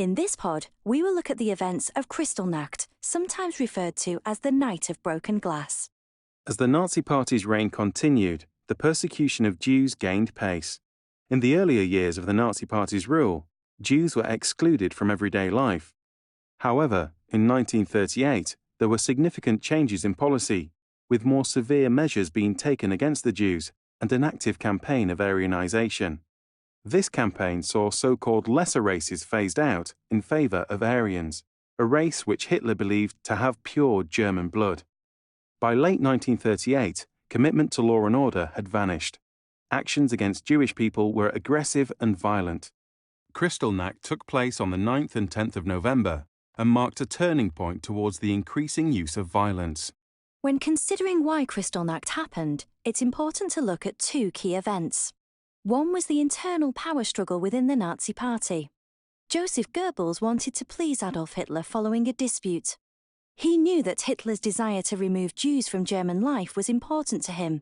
In this pod, we will look at the events of Kristallnacht, sometimes referred to as the Night of Broken Glass. As the Nazi Party's reign continued, the persecution of Jews gained pace. In the earlier years of the Nazi Party's rule, Jews were excluded from everyday life. However, in 1938, there were significant changes in policy, with more severe measures being taken against the Jews and an active campaign of Aryanization. This campaign saw so-called lesser races phased out in favor of Aryans, a race which Hitler believed to have pure German blood. By late 1938, commitment to law and order had vanished. Actions against Jewish people were aggressive and violent. Kristallnacht took place on the 9th and 10th of November and marked a turning point towards the increasing use of violence. When considering why Kristallnacht happened, it's important to look at two key events. One was the internal power struggle within the Nazi Party. Joseph Goebbels wanted to please Adolf Hitler following a dispute. He knew that Hitler's desire to remove Jews from German life was important to him.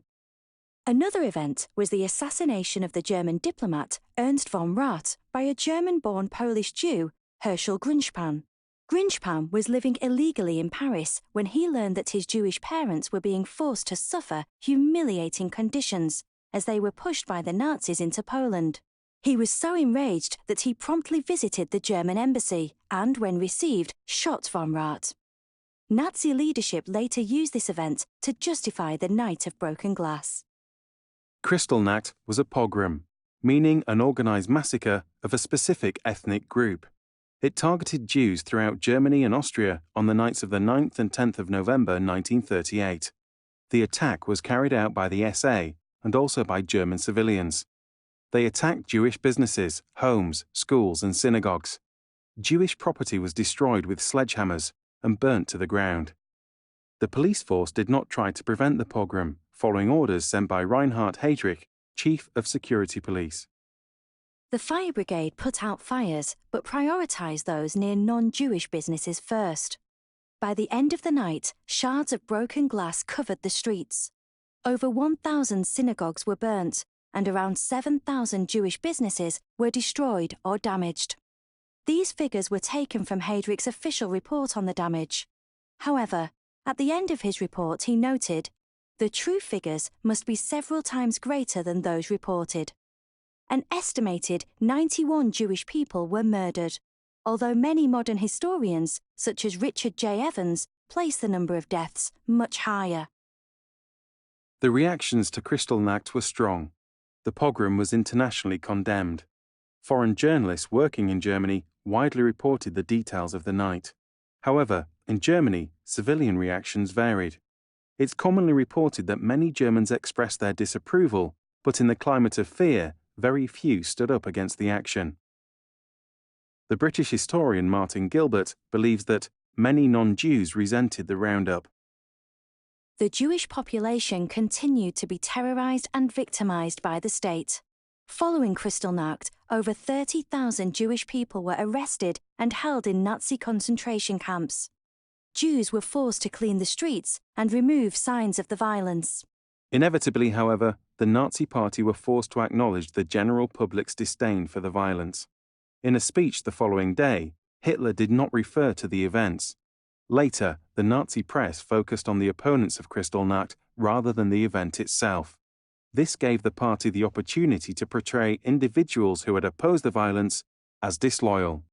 Another event was the assassination of the German diplomat Ernst von Rath by a German-born Polish Jew, Herschel Grünspan. Grünspan was living illegally in Paris when he learned that his Jewish parents were being forced to suffer humiliating conditions as they were pushed by the Nazis into Poland. He was so enraged that he promptly visited the German embassy and, when received, shot von Rath. Nazi leadership later used this event to justify the Night of Broken Glass. Kristallnacht was a pogrom, meaning an organized massacre of a specific ethnic group. It targeted Jews throughout Germany and Austria on the nights of the 9th and 10th of November 1938. The attack was carried out by the SA and also by German civilians. They attacked Jewish businesses, homes, schools, and synagogues. Jewish property was destroyed with sledgehammers and burnt to the ground. The police force did not try to prevent the pogrom, following orders sent by Reinhard Heydrich, Chief of Security Police. The fire brigade put out fires, but prioritized those near non-Jewish businesses first. By the end of the night, shards of broken glass covered the streets. Over 1,000 synagogues were burnt, and around 7,000 Jewish businesses were destroyed or damaged. These figures were taken from Heydrich's official report on the damage. However, at the end of his report he noted, "The true figures must be several times greater than those reported." An estimated 91 Jewish people were murdered, although many modern historians, such as Richard J. Evans, place the number of deaths much higher. The reactions to Kristallnacht were strong. The pogrom was internationally condemned. Foreign journalists working in Germany widely reported the details of the night. However, in Germany, civilian reactions varied. It's commonly reported that many Germans expressed their disapproval, but in the climate of fear, very few stood up against the action. The British historian Martin Gilbert believes that many non-Jews resented the roundup. The Jewish population continued to be terrorized and victimized by the state. Following Kristallnacht, over 30,000 Jewish people were arrested and held in Nazi concentration camps. Jews were forced to clean the streets and remove signs of the violence. Inevitably, however, the Nazi Party were forced to acknowledge the general public's disdain for the violence. In a speech the following day, Hitler did not refer to the events. Later, the Nazi press focused on the opponents of Kristallnacht rather than the event itself. This gave the party the opportunity to portray individuals who had opposed the violence as disloyal.